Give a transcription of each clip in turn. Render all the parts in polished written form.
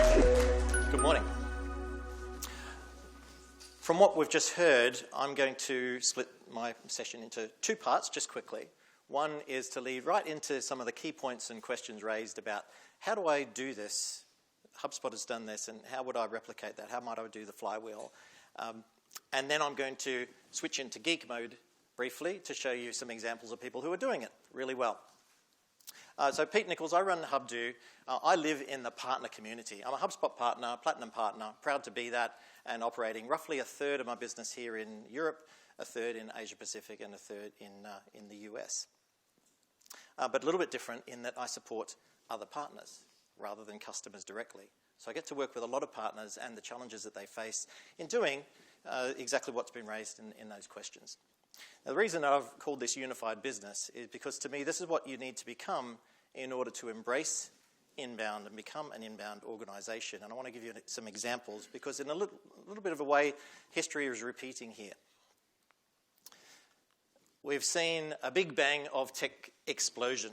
Good morning. From what we've just heard, I'm going to split my session into two parts just quickly. One is to lead right into some of the key points and questions raised about how do I do this? HubSpot has done this, and how would I replicate that? How might I do the flywheel? And then I'm going to switch into geek mode briefly to show you some examples of people who are doing it really well. So Peter Nicholls, I run HubDo. I live in the partner community. I'm a HubSpot partner, platinum partner, proud to be that, and operating roughly a third of my business here in Europe, a third in Asia Pacific, and a third in the US. But a little bit different in that I support other partners rather than customers directly. So I get to work with a lot of partners and the challenges that they face in doing exactly what's been raised in those questions. Now, the reason I've called this unified business is because to me this is what you need to become in order to embrace inbound and become an inbound organisation. And I want to give you some examples because in a little bit of a way, history is repeating here. We've seen a big bang of tech explosion.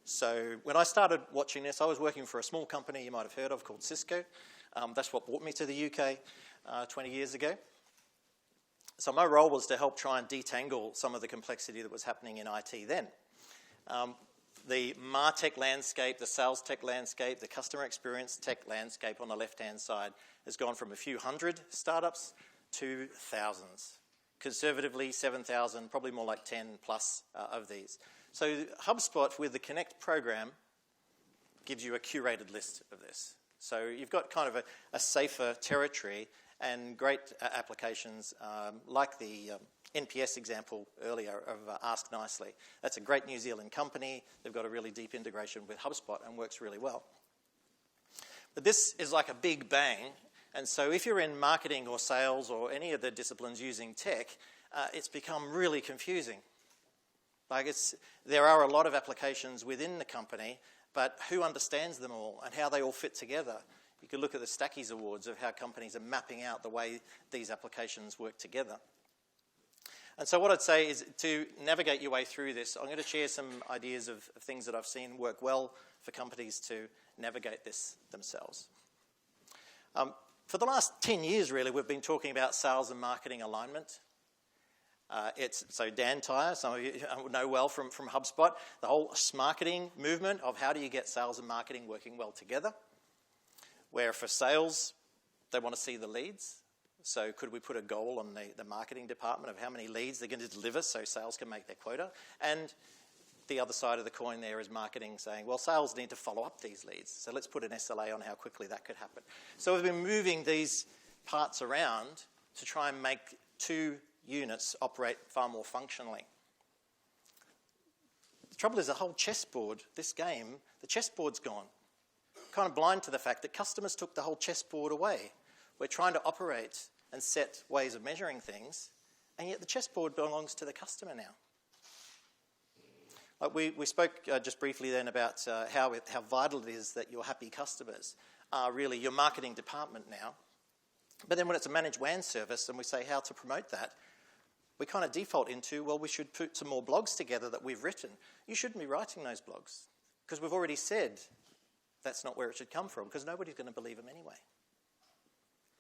So when I started watching this, I was working for a small company you might have heard of called Cisco. That's what brought me to the UK 20 years ago. So my role was to help try and detangle some of the complexity that was happening in IT then. The MarTech landscape, the sales tech landscape, the customer experience tech landscape on the left-hand side has gone from a few hundred startups to thousands. Conservatively, 7,000, probably more like 10 plus of these. So HubSpot with the Connect program gives you a curated list of this. So you've got kind of a safer territory and great applications like the NPS example earlier of Ask Nicely. That's a great New Zealand company. They've got a really deep integration with HubSpot and works really well. But this is like a big bang. And so if you're in marketing or sales or any of the disciplines using tech, it's become really confusing. There are a lot of applications within the company, but who understands them all and how they all fit together? You could look at the Stackies Awards of how companies are mapping out the way these applications work together. And so what I'd say is to navigate your way through this, I'm going to share some ideas of things that I've seen work well for companies to navigate this themselves. For the last 10 years, really, we've been talking about sales and marketing alignment. So Dan Tyre, some of you know well from HubSpot, the whole marketing movement of how do you get sales and marketing working well together, where for sales, they want to see the leads. So could we put a goal on the marketing department of how many leads they're going to deliver so sales can make their quota? And the other side of the coin there is marketing saying, well, sales need to follow up these leads. So let's put an SLA on how quickly that could happen. So we've been moving these parts around to try and make two units operate far more functionally. The trouble is the whole chessboard, this game, the chessboard's gone. Kind of blind to the fact that customers took the whole chessboard away. We're trying to operate and set ways of measuring things, and yet the chessboard belongs to the customer now. We spoke just briefly then about how vital it is that your happy customers are really your marketing department now. But then when it's a managed WAN service and we say how to promote that, we kind of default into, well, we should put some more blogs together that we've written. You shouldn't be writing those blogs because we've already said that's not where it should come from because nobody's going to believe them anyway.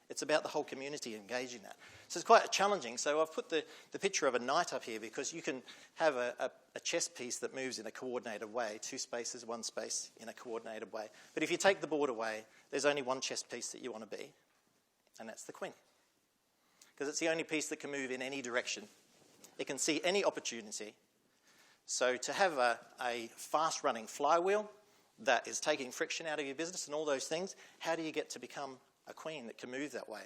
It's about the whole community engaging that. So it's quite challenging. So I've put the picture of a knight up here because you can have a chess piece that moves in a coordinated way, two spaces, one space in a coordinated way. But if you take the board away, there's only one chess piece that you want to be, and that's the queen. Because it's the only piece that can move in any direction. It can see any opportunity. So to have a fast-running flywheel that is taking friction out of your business and all those things, how do you get to become a queen that can move that way?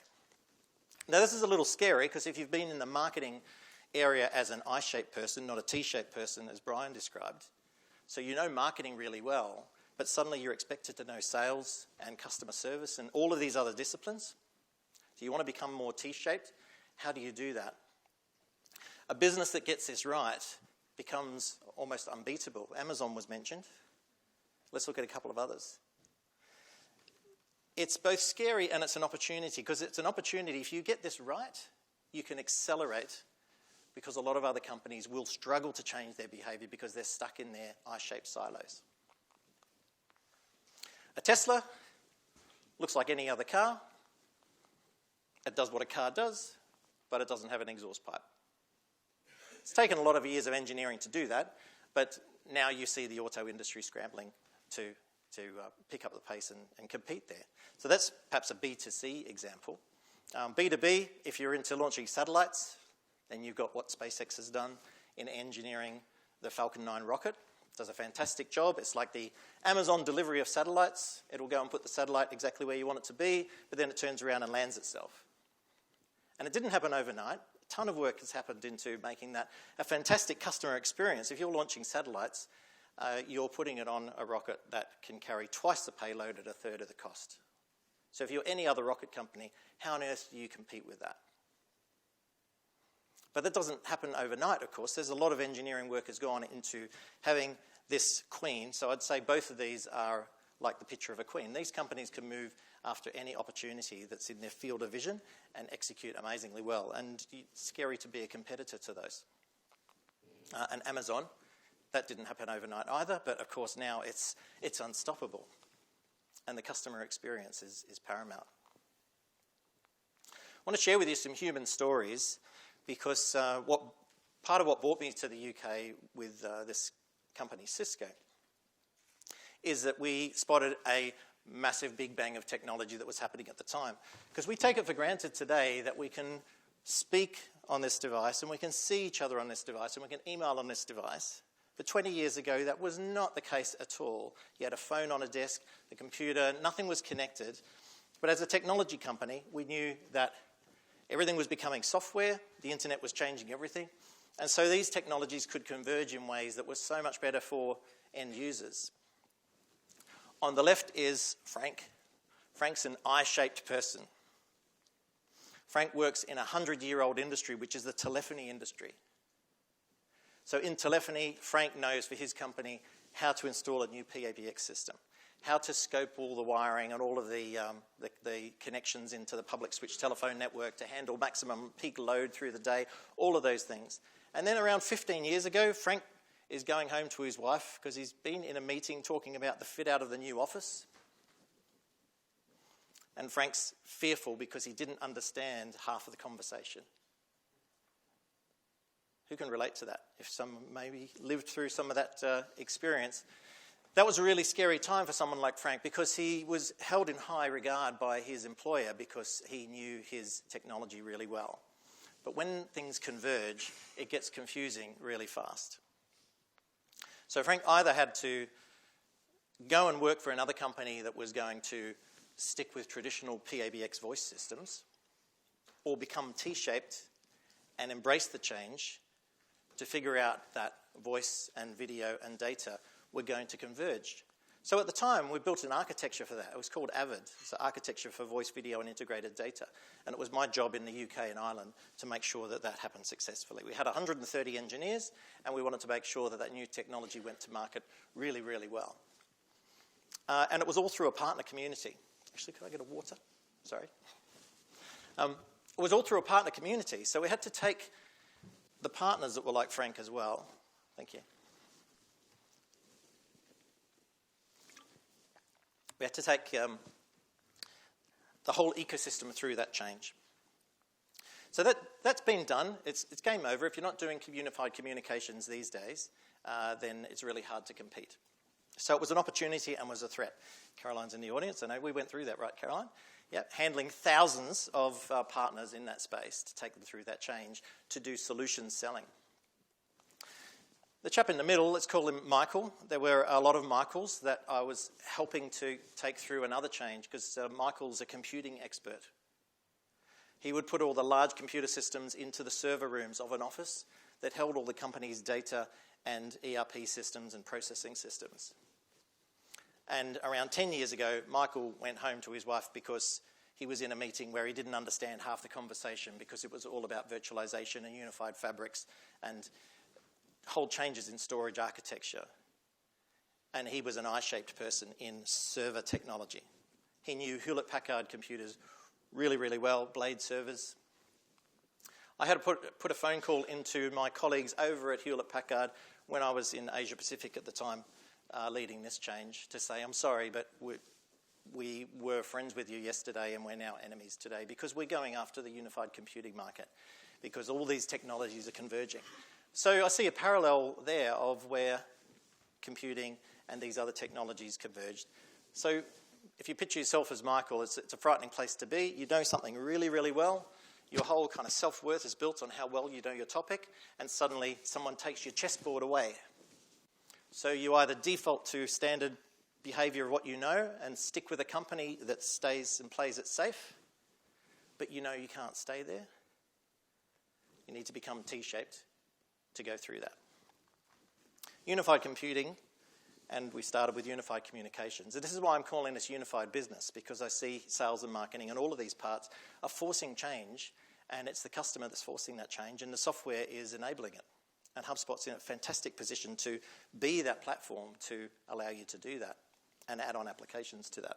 Now, this is a little scary because if you've been in the marketing area as an I-shaped person, not a T-shaped person, as Brian described, so you know marketing really well, but suddenly you're expected to know sales and customer service and all of these other disciplines. Do you want to become more T-shaped? How do you do that? A business that gets this right becomes almost unbeatable. Amazon was mentioned. Let's look at a couple of others. It's both scary and it's an opportunity because it's an opportunity. If you get this right, you can accelerate because a lot of other companies will struggle to change their behaviour because they're stuck in their I-shaped silos. A Tesla, Looks like any other car. It does what a car does, but it doesn't have an exhaust pipe. It's taken a lot of years of engineering to do that, but now you see the auto industry scrambling to pick up the pace and compete there. So that's perhaps a B2C example. B2B, if you're into launching satellites, then you've got what SpaceX has done in engineering the Falcon 9 rocket. It does a fantastic job. It's like the Amazon delivery of satellites. It'll go and put the satellite exactly where you want it to be, but then it turns around and lands itself. And it didn't happen overnight. A ton of work has happened into making that a fantastic customer experience. If you're launching satellites, you're putting it on a rocket that can carry twice the payload at a third of the cost. So if you're any other rocket company, how on earth do you compete with that? But that doesn't happen overnight, of course. There's a lot of engineering work has gone into having this queen. So I'd say both of these are like the picture of a queen. These companies can move after any opportunity that's in their field of vision and execute amazingly well. And it's scary to be a competitor to those. And Amazon, that didn't happen overnight either, but of course now it's unstoppable. And the customer experience is paramount. I want to share with you some human stories because part of what brought me to the UK with this company, Cisco, is that we spotted a massive big bang of technology that was happening at the time. Because we take it for granted today that we can speak on this device and we can see each other on this device and we can email on this device. But 20 years ago, that was not the case at all. You had a phone on a desk, the computer, nothing was connected. But as a technology company, we knew that everything was becoming software, the internet was changing everything, and so these technologies could converge in ways that were so much better for end users. On the left is Frank. Frank's an I-shaped person. Frank works in a 100-year-old industry, which is the telephony industry. So in telephony, Frank knows for his company how to install a new PABX system, how to scope all the wiring and all of the connections into the public switch telephone network to handle maximum peak load through the day, all of those things. And then around 15 years ago, Frank is going home to his wife because he's been in a meeting talking about the fit out of the new office. And Frank's fearful because he didn't understand half of the conversation. Who can relate to that? If someone maybe lived through some of that experience. That was a really scary time for someone like Frank because he was held in high regard by his employer because he knew his technology really well. But when things converge, it gets confusing really fast. So Frank either had to go and work for another company that was going to stick with traditional PABX voice systems or become T-shaped and embrace the change to figure out that voice and video and data were going to converge. So at the time, we built an architecture for that. It was called AVID. It's an architecture for voice, video, and integrated data. And it was my job in the UK and Ireland to make sure that that happened successfully. We had 130 engineers, and we wanted to make sure that that new technology went to market really, really well. And it was all through a partner community. Actually, could I get a water? Sorry. It was all through a partner community. So we had to take the partners that were like Frank as well. Thank you. We had to take the whole ecosystem through that change. So that's been done. It's game over. If you're not doing unified communications these days, then it's really hard to compete. So it was an opportunity and was a threat. Caroline's in the audience. I know we went through that, right, Caroline? Yeah, handling thousands of partners in that space to take them through that change to do solution selling. The chap in the middle, let's call him Michael. There were a lot of Michaels that I was helping to take through another change because Michael's a computing expert. He would put all the large computer systems into the server rooms of an office that held all the company's data and ERP systems and processing systems. And around 10 years ago, Michael went home to his wife because he was in a meeting where he didn't understand half the conversation because it was all about virtualization and unified fabrics and whole changes in storage architecture. And he was an I-shaped person in server technology. He knew Hewlett-Packard computers really, really well, Blade servers. I had to put a phone call into my colleagues over at Hewlett-Packard when I was in Asia Pacific at the time, leading this change, to say, I'm sorry, but we were friends with you yesterday and we're now enemies today, because we're going after the unified computing market, because all these technologies are converging. So I see a parallel there of where computing and these other technologies converged. So if you picture yourself as Michael, it's a frightening place to be. You know something really, really well. Your whole kind of self-worth is built on how well you know your topic, and suddenly someone takes your chessboard away. So you either default to standard behavior of what you know and stick with a company that stays and plays it safe, but you know you can't stay there. You need to become T-shaped to go through that. Unified computing, and we started with unified communications. And this is why I'm calling this unified business, because I see sales and marketing and all of these parts are forcing change, and it's the customer that's forcing that change, and the software is enabling it. And HubSpot's in a fantastic position to be that platform to allow you to do that and add on applications to that.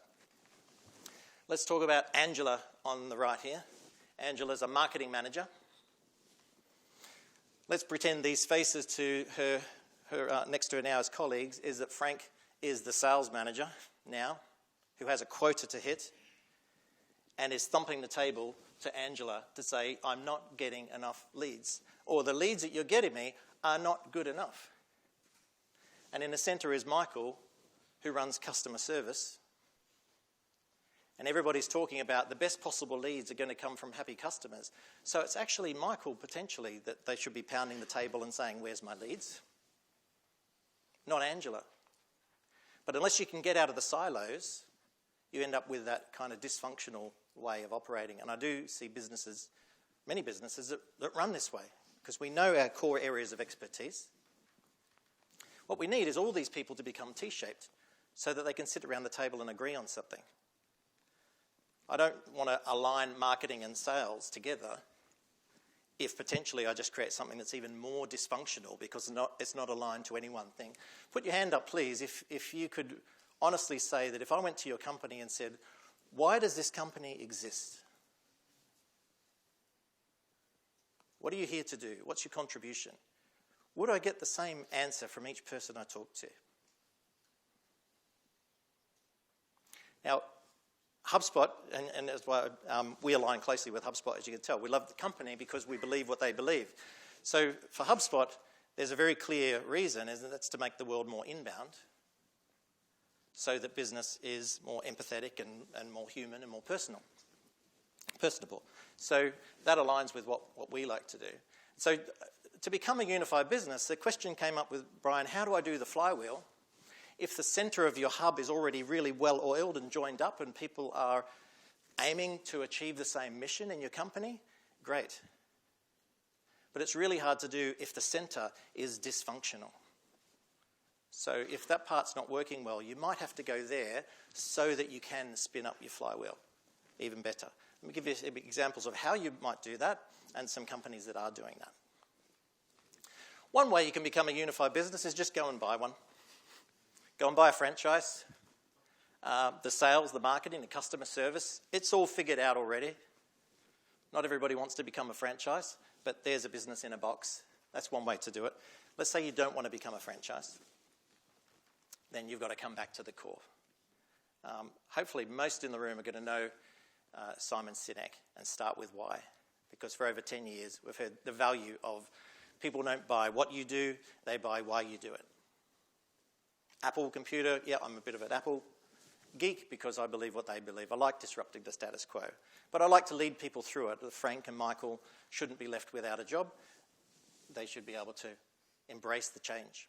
Let's talk about Angela on the right here. Angela's a marketing manager. Let's pretend these faces to her next to her now as colleagues is that Frank is the sales manager now, who has a quota to hit and is thumping the table to Angela to say, I'm not getting enough leads, or the leads that you're getting me are not good enough. And in the center is Michael, who runs customer service. And everybody's talking about the best possible leads are going to come from happy customers. So it's actually Michael, potentially, that they should be pounding the table and saying, where's my leads? Not Angela. But unless you can get out of the silos, you end up with that kind of dysfunctional way of operating. And I do see businesses, many businesses, that run this way, because we know our core areas of expertise. What we need is all these people to become T-shaped so that they can sit around the table and agree on something. I don't want to align marketing and sales together if potentially I just create something that's even more dysfunctional because it's not aligned to any one thing. Put your hand up, please, if you could honestly say that if I went to your company and said, why does this company exist? What are you here to do? What's your contribution? Would I get the same answer from each person I talk to? Now, HubSpot, and that's why we align closely with HubSpot, as you can tell. We love the company because we believe what they believe. So for HubSpot, there's a very clear reason, and that's to make the world more inbound so that business is more empathetic and more human and more personable. So that aligns with what we like to do. So to become a unified business, the question came up with Brian, how do I do the flywheel? If the center of your hub is already really well oiled and joined up and people are aiming to achieve the same mission in your company, great. But it's really hard to do if the center is dysfunctional. So if that part's not working well, you might have to go there so that you can spin up your flywheel even better. Let me give you examples of how you might do that and some companies that are doing that. One way you can become a unified business is just go and buy one. Go and buy a franchise. The sales, the marketing, the customer service, it's all figured out already. Not everybody wants to become a franchise, but there's a business in a box. That's one way to do it. Let's say you don't want to become a franchise. Then you've got to come back to the core. Hopefully most in the room are going to know Simon Sinek and start with why. Because for over 10 years, we've heard the value of people don't buy what you do, they buy why you do it. Apple computer, yeah, I'm a bit of an Apple geek because I believe what they believe. I like disrupting the status quo. But I like to lead people through it. Frank and Michael shouldn't be left without a job. They should be able to embrace the change.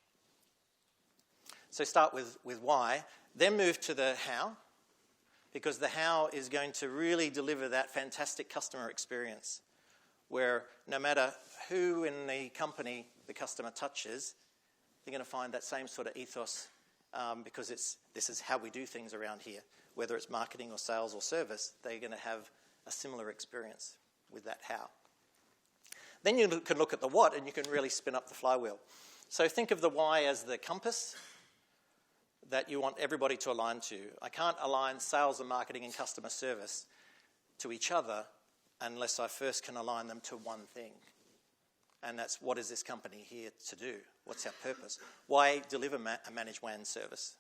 So start with why, then move to the how, because the how is going to really deliver that fantastic customer experience where no matter who in the company the customer touches, they're going to find that same sort of ethos because this is how we do things around here. Whether it's marketing or sales or service, they're going to have a similar experience with that how. Then you can look at the what and you can really spin up the flywheel. So think of the why as the compass that you want everybody to align to. I can't align sales and marketing and customer service to each other unless I first can align them to one thing. And that's, what is this company here to do? What's our purpose? Why deliver a managed WAN service,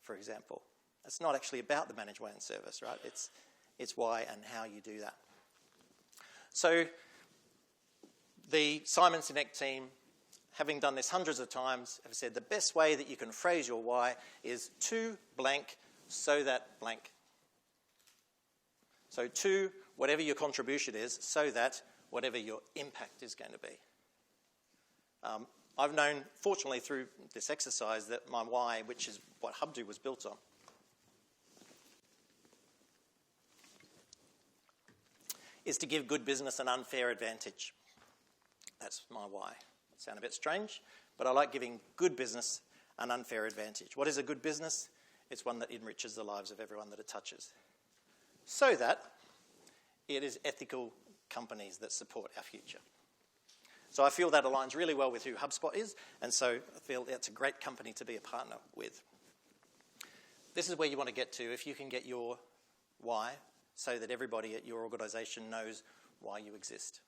for example? It's not actually about the managed WAN service, right? It's why and how you do that. So the Simon Sinek team, having done this hundreds of times, have said the best way that you can phrase your why is to blank so that blank. So to whatever your contribution is, so that whatever your impact is going to be. I've known, fortunately, through this exercise, that my why, which is what HubDo was built on, is to give good business an unfair advantage. That's my why. Sound a bit strange, but I like giving good business an unfair advantage. What is a good business? It's one that enriches the lives of everyone that it touches. So that it is ethical companies that support our future. So I feel that aligns really well with who HubSpot is, and so I feel it's a great company to be a partner with. This is where you want to get to if you can get your why so that everybody at your organisation knows why you exist.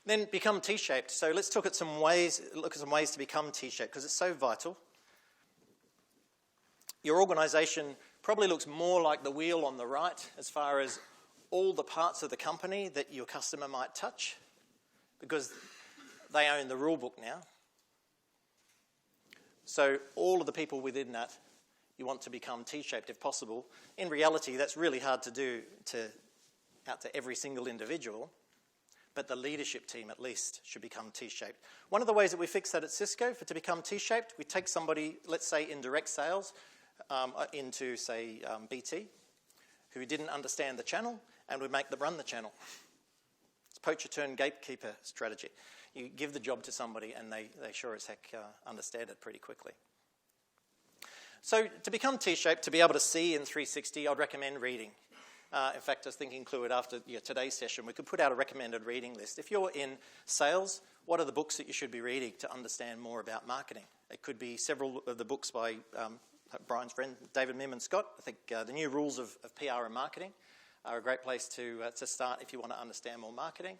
Then become T-shaped. So let's look at some ways to become T-shaped, because it's so vital. Your organisation probably looks more like the wheel on the right as far as all the parts of the company that your customer might touch, because they own the rule book now. So all of the people within that, you want to become T-shaped if possible. In reality, that's really hard to do out to every single individual, but the leadership team at least should become T-shaped. One of the ways that we fix that at Cisco to become T-shaped, we take somebody, let's say in direct sales, into, say, BT, who didn't understand the channel, and we make them run the channel. It's poacher turn gatekeeper strategy. You give the job to somebody and they sure as heck understand it pretty quickly. So to become T-shaped, to be able to see in 360, I'd recommend reading. In fact, I was thinking, Clued, after today's session, we could put out a recommended reading list. If you're in sales, what are the books that you should be reading to understand more about marketing? It could be several of the books by Brian's friend, David Mimm and Scott. I think The New Rules of PR and Marketing are a great place to start if you want to understand more marketing.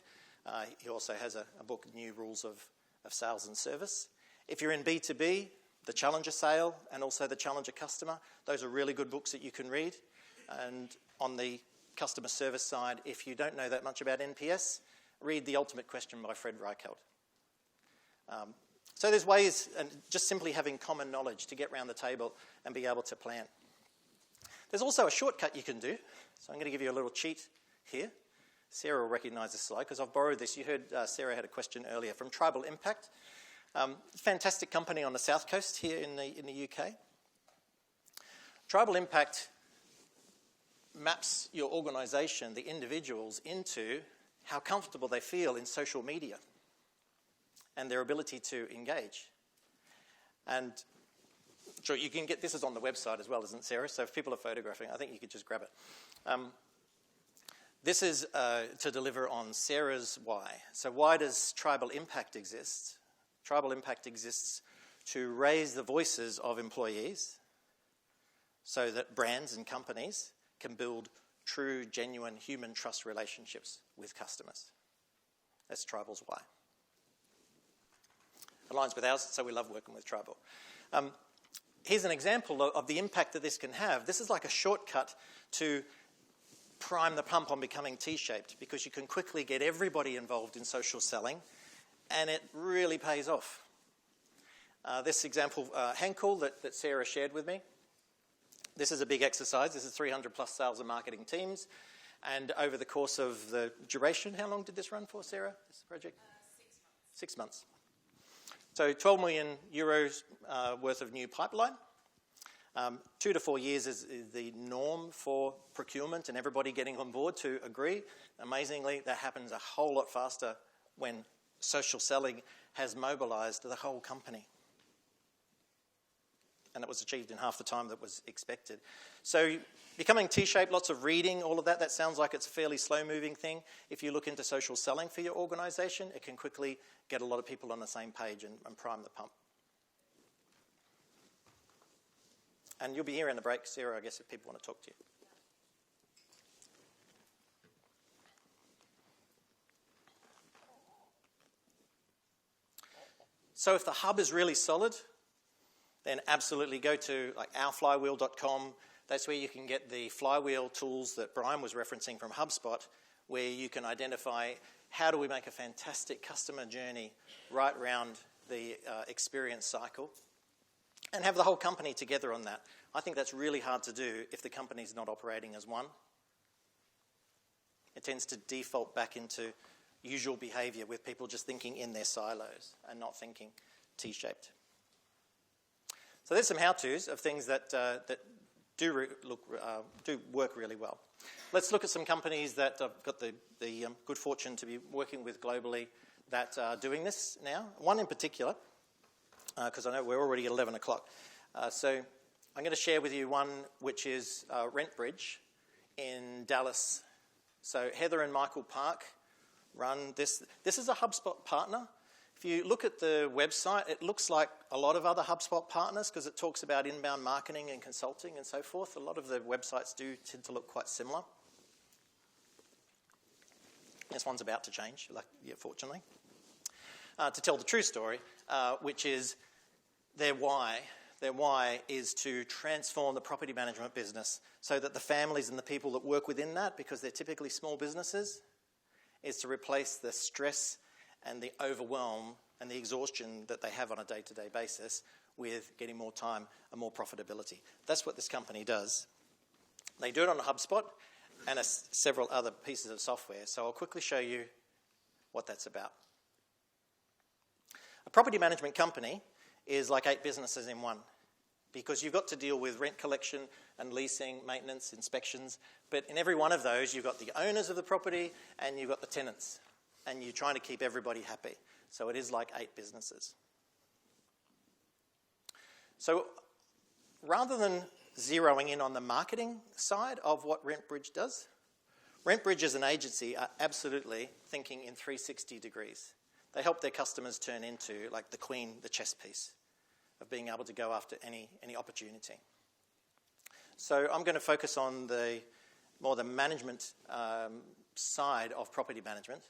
He also has a book, New Rules of Sales and Service. If you're in B2B, The Challenger Sale and also The Challenger Customer, those are really good books that you can read. And on the customer service side, if you don't know that much about NPS, read The Ultimate Question by Fred Reichheld. So there's ways, and just simply having common knowledge to get around the table and be able to plan. There's also a shortcut you can do. So I'm going to give you a little cheat here. Sarah will recognise this slide because I've borrowed this. You heard Sarah had a question earlier from Tribal Impact. Fantastic company on the south coast here in the UK. Tribal Impact maps your organisation, the individuals, into how comfortable they feel in social media and their ability to engage. And sure, you can get this is on the website as well, isn't it, Sarah? So if people are photographing, I think you could just grab it. This is to deliver on Sarah's why. So why does Tribal Impact exist? Tribal Impact exists to raise the voices of employees so that brands and companies can build true, genuine human trust relationships with customers. That's Tribal's why. Aligns with ours, so we love working with Tribal. Here's an example of the impact that this can have. This is like a shortcut to prime the pump on becoming T-shaped, because you can quickly get everybody involved in social selling, and it really pays off. This example, Henkel, that Sarah shared with me, this is a big exercise. This is 300 plus sales and marketing teams, and over the course of the duration, how long did this run for, Sarah, this project? 6 months. 6 months. So 12 million euros worth of new pipeline. 2 to 4 years is the norm for procurement and everybody getting on board to agree. Amazingly, that happens a whole lot faster when social selling has mobilised the whole company. And it was achieved in half the time that was expected. So becoming T-shaped, lots of reading, all of that, that sounds like it's a fairly slow-moving thing. If you look into social selling for your organisation, it can quickly get a lot of people on the same page and prime the pump. And you'll be here in the break, Sarah, I guess, if people want to talk to you. So if the hub is really solid, then absolutely go to like ourflywheel.com. That's where you can get the flywheel tools that Brian was referencing from HubSpot, where you can identify how do we make a fantastic customer journey right around the experience cycle and have the whole company together on that. I think that's really hard to do if the company's not operating as one. It tends to default back into usual behavior with people just thinking in their silos and not thinking T-shaped. So there's some how-tos of things that do work really well. Let's look at some companies that I've got the good fortune to be working with globally that are doing this now. One in particular, because I know we're already at 11 o'clock. So I'm going to share with you one which is RentBridge in Dallas. So Heather and Michael Park run this. This is a HubSpot partner. If you look at the website, it looks like a lot of other HubSpot partners because it talks about inbound marketing and consulting and so forth. A lot of the websites do tend to look quite similar. This one's about to change, fortunately. To tell the true story, which is their why. Their why is to transform the property management business so that the families and the people that work within that, because they're typically small businesses, is to replace the stress and the overwhelm and the exhaustion that they have on a day-to-day basis with getting more time and more profitability. That's what this company does. They do it on HubSpot and several other pieces of software. So I'll quickly show you what that's about. A property management company is like 8 businesses in one, because you've got to deal with rent collection and leasing, maintenance, inspections. But in every one of those, you've got the owners of the property and you've got the tenants. And you're trying to keep everybody happy. So it is like 8 businesses. So rather than zeroing in on the marketing side of what RentBridge does, RentBridge as an agency are absolutely thinking in 360 degrees. They help their customers turn into like the queen, the chess piece of being able to go after any opportunity. So I'm going to focus on more the management side of property management,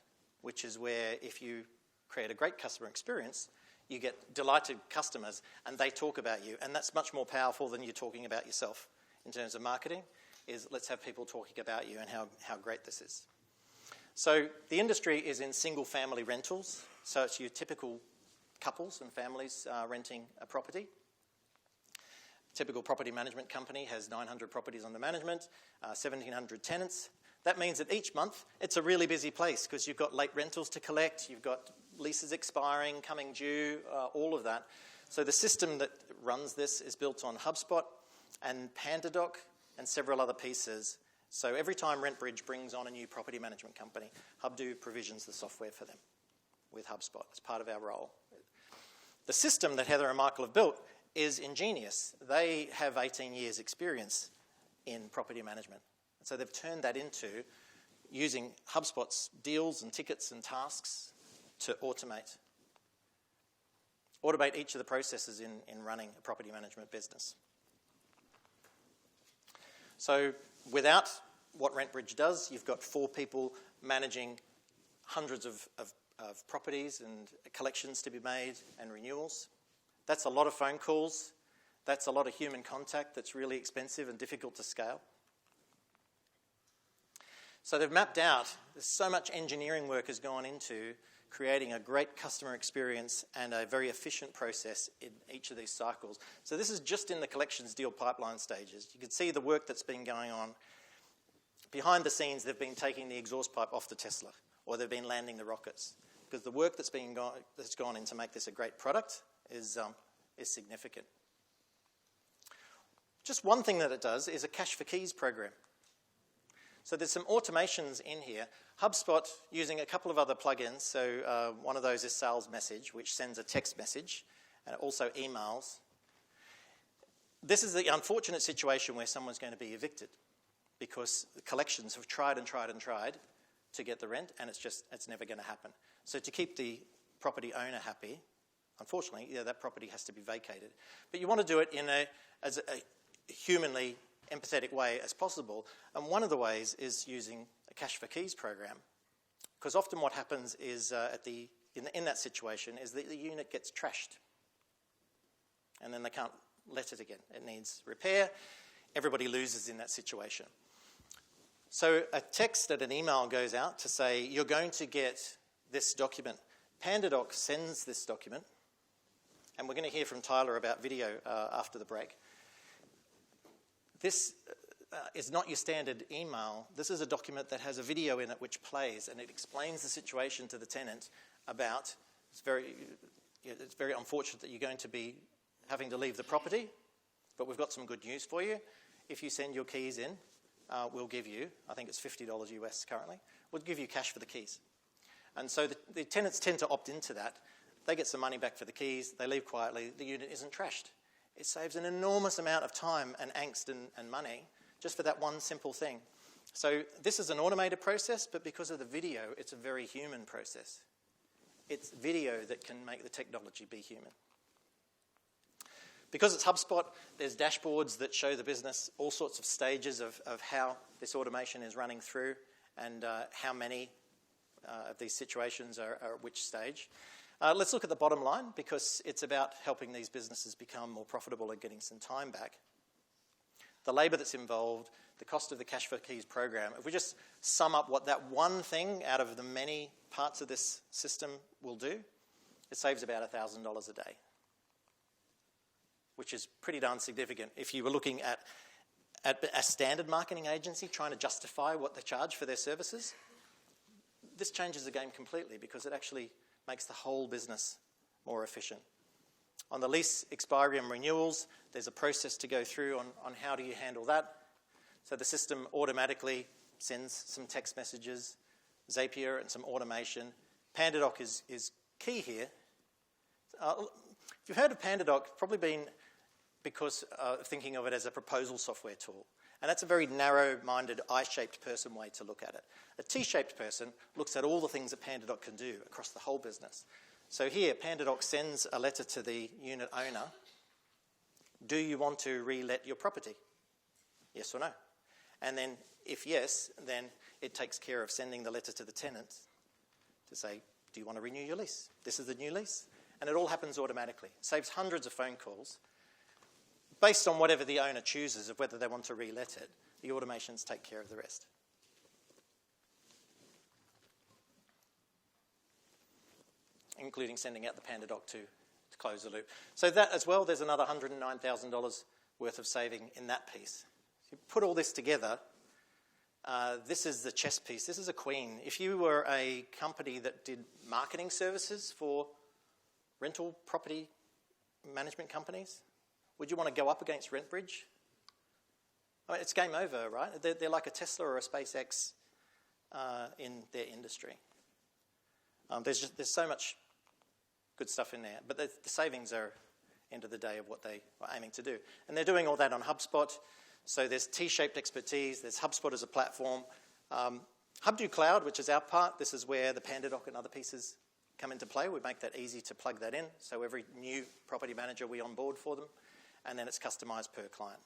which is where if you create a great customer experience, you get delighted customers and they talk about you. And that's much more powerful than you talking about yourself in terms of marketing, is let's have people talking about you and how great this is. So the industry is in single-family rentals. So it's your typical couples and families renting a property. Typical property management company has 900 properties under management, 1,700 tenants. That means that each month it's a really busy place because you've got late rentals to collect, you've got leases expiring, coming due, all of that. So the system that runs this is built on HubSpot and PandaDoc and several other pieces. So every time RentBridge brings on a new property management company, HubDo provisions the software for them with HubSpot as part of our role. The system that Heather and Michael have built is ingenious. They have 18 years experience in property management. So they've turned that into using HubSpot's deals and tickets and tasks to automate each of the processes in running a property management business. So without what RentBridge does, you've got 4 people managing hundreds of properties and collections to be made and renewals. That's a lot of phone calls. That's a lot of human contact that's really expensive and difficult to scale. So they've mapped out, there's so much engineering work has gone into creating a great customer experience and a very efficient process in each of these cycles. So this is just in the collections deal pipeline stages. You can see the work that's been going on. Behind the scenes, they've been taking the exhaust pipe off the Tesla, or they've been landing the rockets, because the work that's gone in to make this a great product is significant. Just one thing that it does is a cash for keys program. So there's some automations in here. HubSpot, using a couple of other plugins, so one of those is Sales Message, which sends a text message, and also emails. This is the unfortunate situation where someone's going to be evicted because the collections have tried and tried and tried to get the rent, and it's never going to happen. So to keep the property owner happy, unfortunately, that property has to be vacated. But you want to do it in as a humanly empathetic way as possible, and one of the ways is using a cash for keys program, because often what happens is in that situation is that the unit gets trashed, and then they can't let it again. It needs repair. Everybody loses in that situation. So a text and an email goes out to say, you're going to get this document. PandaDoc sends this document, and we're going to hear from Tyler about video after the break. This is not your standard email. This is a document that has a video in it which plays, and it explains the situation to the tenant about, it's very unfortunate that you're going to be having to leave the property, but we've got some good news for you. If you send your keys in, we'll give you, I think it's $50 US currently, we'll give you cash for the keys. And so the tenants tend to opt into that. They get some money back for the keys, they leave quietly, the unit isn't trashed. It saves an enormous amount of time and angst and money just for that one simple thing. So this is an automated process, but because of the video, it's a very human process. It's video that can make the technology be human. Because it's HubSpot, there's dashboards that show the business all sorts of stages of how this automation is running through and how many of these situations are at which stage. Let's look at the bottom line, because it's about helping these businesses become more profitable and getting some time back. The labour that's involved, the cost of the Cash for Keys program. If we just sum up what that one thing out of the many parts of this system will do, it saves about $1,000 a day, which is pretty darn significant. If you were looking at a standard marketing agency trying to justify what they charge for their services, this changes the game completely because it actually makes the whole business more efficient. On the lease expiry and renewals, there's a process to go through on how do you handle that. So the system automatically sends some text messages, Zapier and some automation. PandaDoc is key here. If you've heard of PandaDoc, probably been because thinking of it as a proposal software tool. And that's a very narrow-minded, I-shaped person way to look at it. A T-shaped person looks at all the things that PandaDoc can do across the whole business. So here, PandaDoc sends a letter to the unit owner. Do you want to re-let your property? Yes or no? And then, if yes, then it takes care of sending the letter to the tenant to say, do you want to renew your lease? This is the new lease. And it all happens automatically. It saves hundreds of phone calls. Based on whatever the owner chooses of whether they want to re-let it, the automations take care of the rest. Including sending out the PandaDoc to close the loop. So that as well, there's another $109,000 worth of saving in that piece. If you put all this together, this is the chess piece. This is a queen. If you were a company that did marketing services for rental property management companies, would you want to go up against RentBridge? I mean, it's game over, right? They're like a Tesla or a SpaceX in their industry. There's so much good stuff in there, but the savings are, end of the day, of what they are aiming to do. And they're doing all that on HubSpot. So there's T-shaped expertise, there's HubSpot as a platform. HubDo Cloud, which is our part, this is where the PandaDoc and other pieces come into play. We make that easy to plug that in. So every new property manager we onboard for them, and then it's customized per client.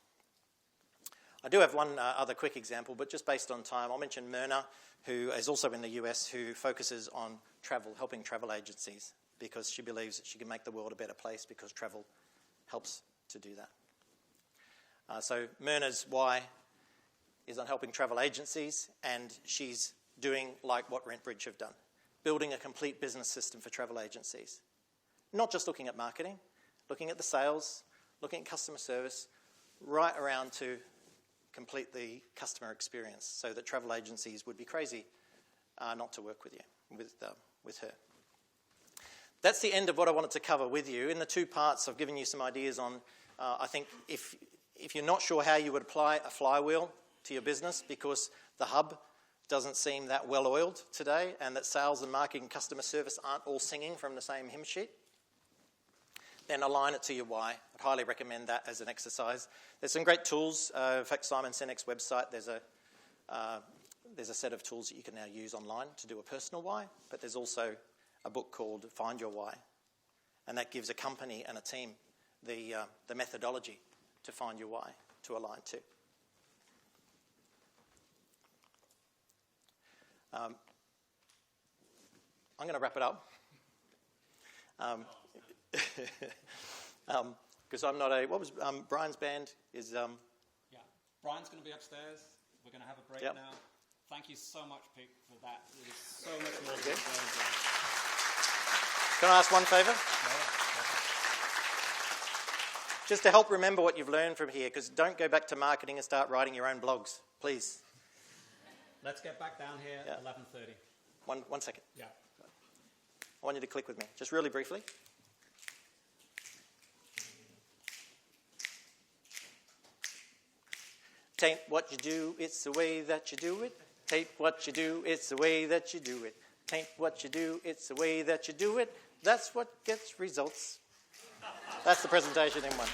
I do have one other quick example, but just based on time, I'll mention Myrna, who is also in the US, who focuses on travel, helping travel agencies, because she believes that she can make the world a better place because travel helps to do that. So Myrna's why is on helping travel agencies, and she's doing like what RentBridge have done, building a complete business system for travel agencies. Not just looking at marketing, looking at the sales, looking at customer service, right around to complete the customer experience so that travel agencies would be crazy not to work with you, with her. That's the end of what I wanted to cover with you. In the two parts, I've given you some ideas on, I think, if you're not sure how you would apply a flywheel to your business because the hub doesn't seem that well-oiled today and that sales and marketing and customer service aren't all singing from the same hymn sheet, then align it to your why. I'd highly recommend that as an exercise. There's some great tools. In fact, Simon Sinek's website, there's a set of tools that you can now use online to do a personal why, but there's also a book called Find Your Why, and that gives a company and a team the methodology to find your why, to align to. I'm going to wrap it up. Because I'm not a... What was Brian's band? Is Yeah. Brian's going to be upstairs. We're going to have a break now. Thank you so much, Pete, for that. It is so much more than Can I ask one favour? Yeah. Just to help remember what you've learned from here, because don't go back to marketing and start writing your own blogs, please. Let's get back down here at 11:30. One second. Yeah. I want you to click with me, just really briefly. Tain't what you do, it's the way that you do it. Tain't what you do, it's the way that you do it. Tain't what you do, it's the way that you do it. That's what gets results. That's the presentation in one.